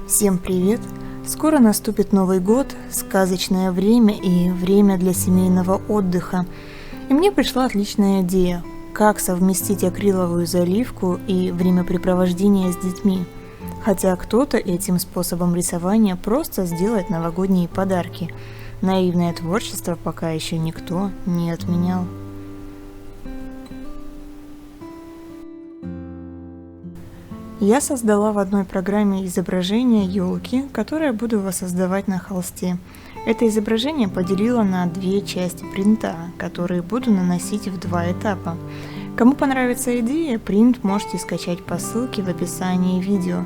Всем привет! Скоро наступит Новый год, сказочное время и время для семейного отдыха. И мне пришла отличная идея, как совместить акриловую заливку и времяпрепровождение с детьми. Хотя кто-то этим способом рисования просто сделает новогодние подарки. Наивное творчество пока еще никто не отменял. Я создала в одной программе изображение елки, которое буду воссоздавать на холсте. Это изображение поделила на две части принта, которые буду наносить в два этапа. Кому понравится идея, принт можете скачать по ссылке в описании видео.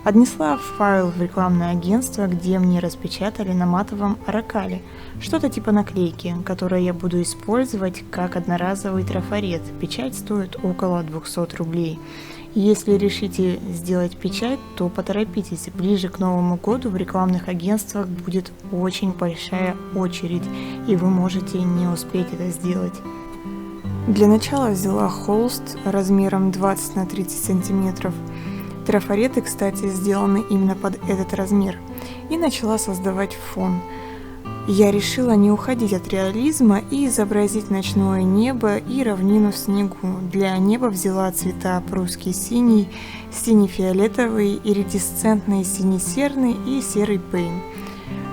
Отнесла файл в рекламное агентство, где мне распечатали на матовом оракале, что-то типа наклейки, которое я буду использовать как одноразовый трафарет. Печать стоит около 200 рублей. Если решите сделать печать, то поторопитесь, ближе к Новому году в рекламных агентствах будет очень большая очередь, и вы можете не успеть это сделать. Для начала взяла холст размером 20 на 30 сантиметров. Трафареты, кстати, сделаны именно под этот размер, и начала создавать фон. Я решила не уходить от реализма и изобразить ночное небо и равнину в снегу. Для неба взяла цвета прусский синий, синий-фиолетовый, иридисцентный синий-серный и серый пейн.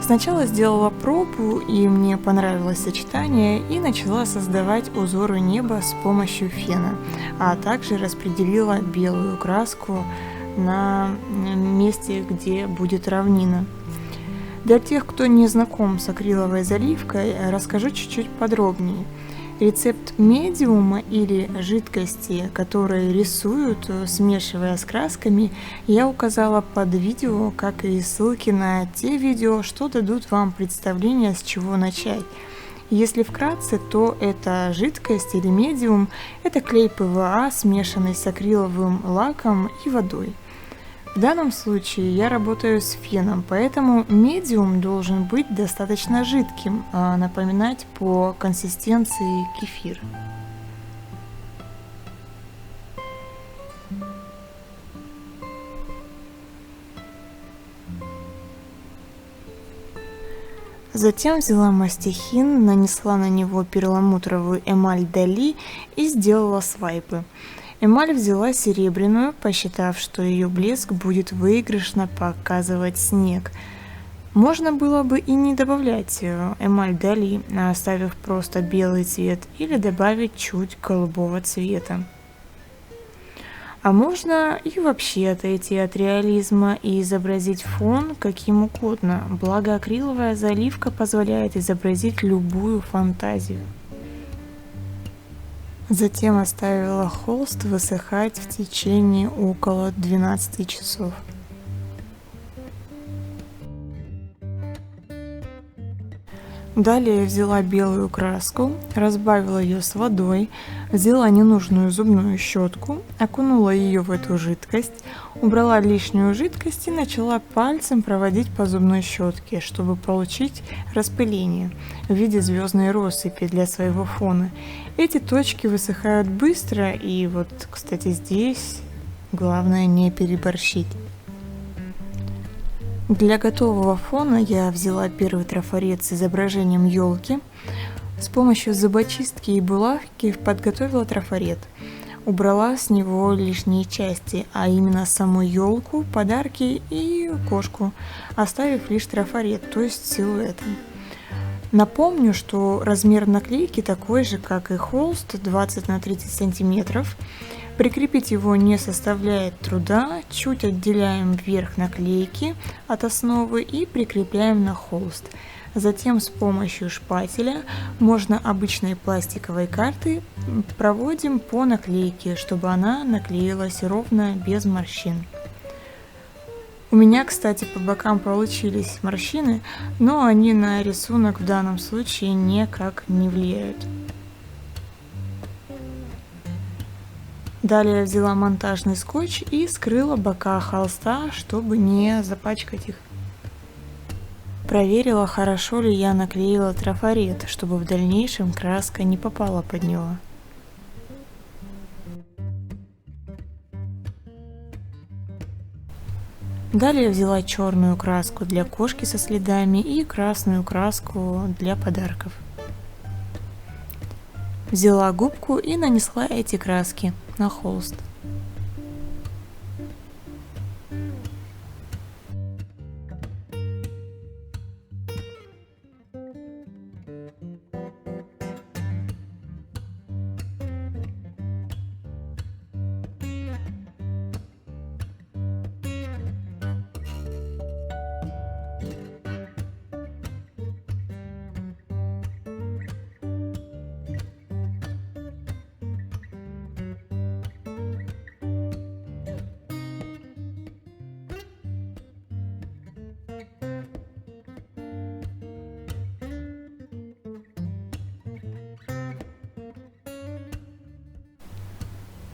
Сначала сделала пробу, и мне понравилось сочетание, и начала создавать узоры неба с помощью фена, а также распределила белую краску на месте, где будет равнина. Для тех, кто не знаком с акриловой заливкой, расскажу чуть-чуть подробнее. Рецепт медиума или жидкости, которые рисуют, смешивая с красками, я указала под видео, как и ссылки на те видео, что дадут вам представление, с чего начать. Если вкратце, то это жидкость или медиум – это клей ПВА, смешанный с акриловым лаком и водой. В данном случае я работаю с феном, поэтому медиум должен быть достаточно жидким, напоминать по консистенции кефир. Затем взяла мастихин, нанесла на него перламутровую эмаль Дали и сделала свайпы. Эмаль взяла серебряную, посчитав, что ее блеск будет выигрышно показывать снег. Можно было бы и не добавлять эмаль Дали, оставив просто белый цвет, или добавить чуть голубого цвета. А можно и вообще отойти от реализма и изобразить фон каким угодно, благо акриловая заливка позволяет изобразить любую фантазию. Затем оставила холст высыхать в течение около 12 часов. Далее взяла белую краску, разбавила ее с водой, взяла ненужную зубную щетку, окунула ее в эту жидкость, убрала лишнюю жидкость и начала пальцем проводить по зубной щетке, чтобы получить распыление в виде звездной россыпи для своего фона. Эти точки высыхают быстро, и вот, кстати, здесь главное не переборщить. Для готового фона я взяла первый трафарет с изображением елки. С помощью зубочистки и булавки подготовила трафарет. Убрала с него лишние части, а именно саму елку, подарки и кошку, оставив лишь трафарет, то есть силуэт. Напомню, что размер наклейки такой же, как и холст, 20 на 30 сантиметров. Прикрепить его не составляет труда, чуть отделяем верх наклейки от основы и прикрепляем на холст. Затем с помощью шпателя, можно обычной пластиковой карты, проводим по наклейке, чтобы она наклеилась ровно, без морщин. У меня, кстати, по бокам получились морщины, но они на рисунок в данном случае никак не влияют. Далее взяла монтажный скотч и скрыла бока холста, чтобы не запачкать их. Проверила, хорошо ли я наклеила трафарет, чтобы в дальнейшем краска не попала под него. Далее взяла черную краску для кошки со следами и красную краску для подарков. Взяла губку и нанесла эти краски на холст.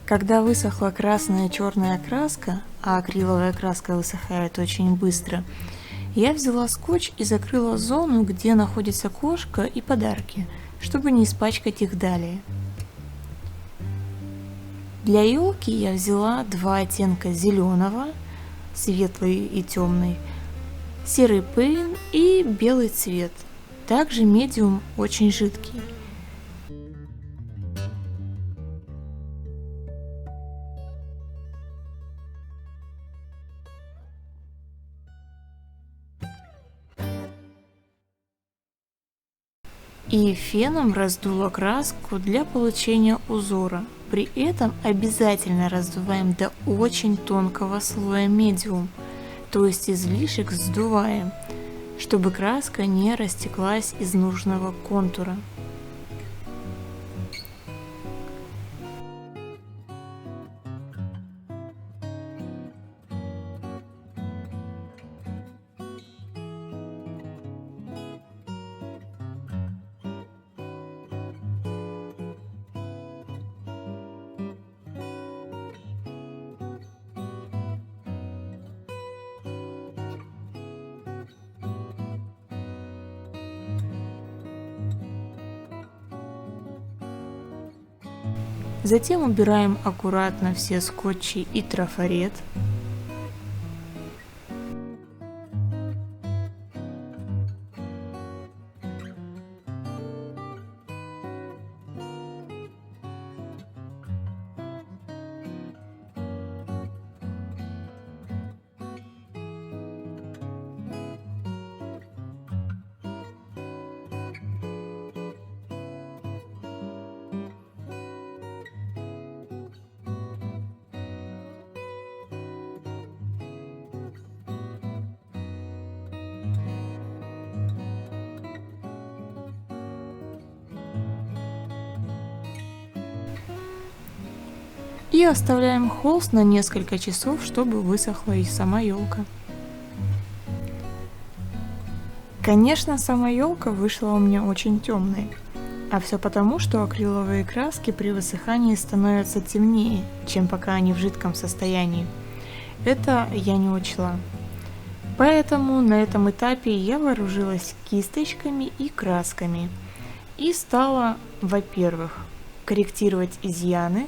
Когда высохла красная и черная краска, а акриловая краска высыхает очень быстро, я взяла скотч и закрыла зону, где находится кошка и подарки, чтобы не испачкать их далее. Для елки я взяла два оттенка зеленого, светлый и темный, серый пейн и белый цвет, также медиум очень жидкий. И феном раздула краску для получения узора. При этом обязательно раздуваем до очень тонкого слоя медиум, то есть излишек сдуваем, чтобы краска не растеклась из нужного контура. Затем убираем аккуратно все скотчи и трафарет. И оставляем холст на несколько часов, чтобы высохла и сама елка. Конечно, сама елка вышла у меня очень темной. А все потому, что акриловые краски при высыхании становятся темнее, чем пока они в жидком состоянии. Это я не учла. Поэтому на этом этапе я вооружилась кисточками и красками. И стала, во-первых, корректировать изъяны,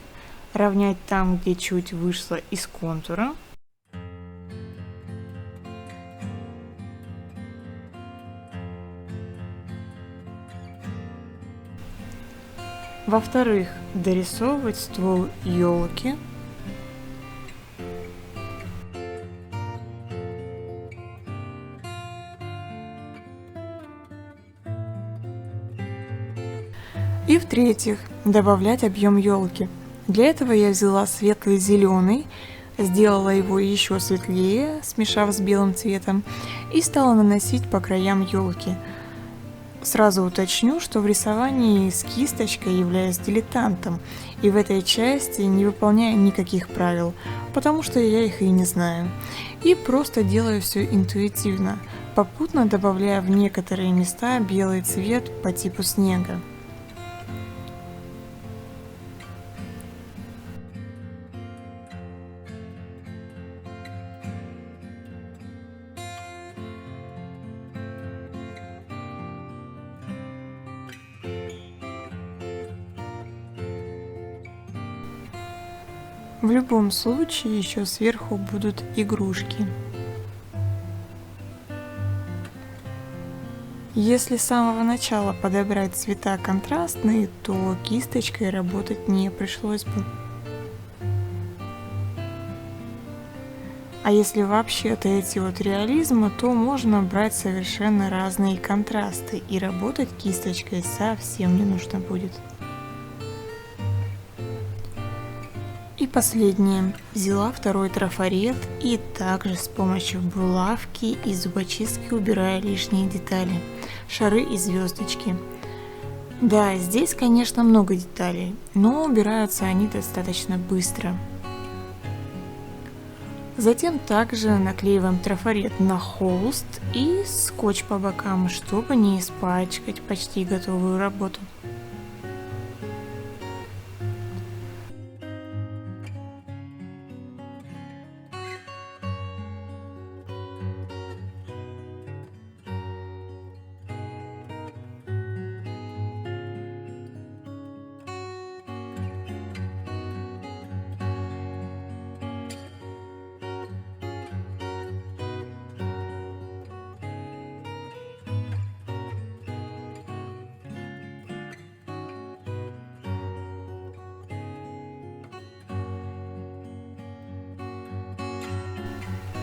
равнять там, где чуть вышло из контура. Во-вторых, дорисовывать ствол елки. И в-третьих, добавлять объем елки. Для этого я взяла светлый зеленый, сделала его еще светлее, смешав с белым цветом, и стала наносить по краям елки. Сразу уточню, что в рисовании с кисточкой являюсь дилетантом, и в этой части не выполняю никаких правил, потому что я их и не знаю. И просто делаю все интуитивно, попутно добавляя в некоторые места белый цвет по типу снега. В любом случае еще сверху будут игрушки. Если с самого начала подобрать цвета контрастные, то кисточкой работать не пришлось бы. А если вообще отойти от реализма, то можно брать совершенно разные контрасты, и работать кисточкой совсем не нужно будет. И последнее. Взяла второй трафарет и также с помощью булавки и зубочистки убираю лишние детали, шары и звездочки. Да, здесь, конечно, много деталей, но убираются они достаточно быстро. Затем также наклеиваем трафарет на холст и скотч по бокам, чтобы не испачкать почти готовую работу.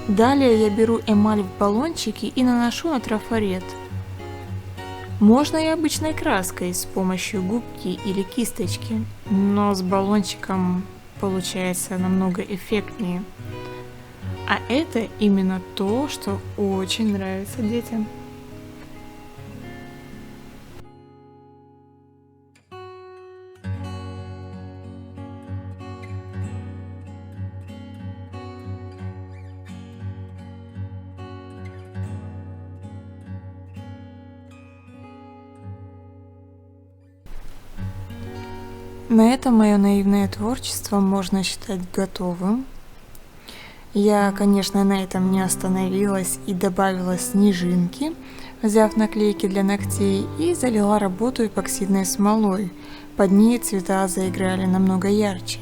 Далее я беру эмаль в баллончике и наношу на трафарет. Можно и обычной краской с помощью губки или кисточки, но с баллончиком получается намного эффектнее. А это именно то, что очень нравится детям. На этом мое наивное творчество можно считать готовым. Я, конечно, на этом не остановилась и добавила снежинки, взяв наклейки для ногтей, и залила работу эпоксидной смолой. Под ней цвета заиграли намного ярче.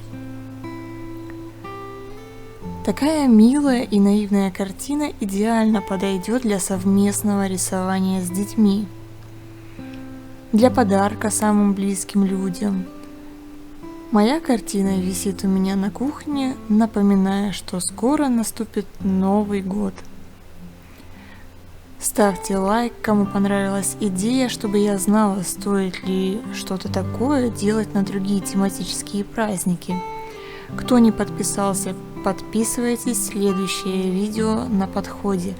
Такая милая и наивная картина идеально подойдет для совместного рисования с детьми, для подарка самым близким людям. Моя картина висит у меня на кухне, напоминая, что скоро наступит Новый год. Ставьте лайк, кому понравилась идея, чтобы я знала, стоит ли что-то такое делать на другие тематические праздники. Кто не подписался, подписывайтесь, следующее видео на подходе,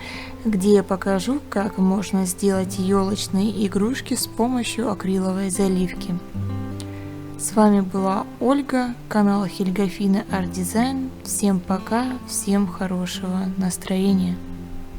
где я покажу, как можно сделать елочные игрушки с помощью акриловой заливки. С вами была Ольга, канал Хельгофина Арт Дизайн. Всем пока, всем хорошего настроения.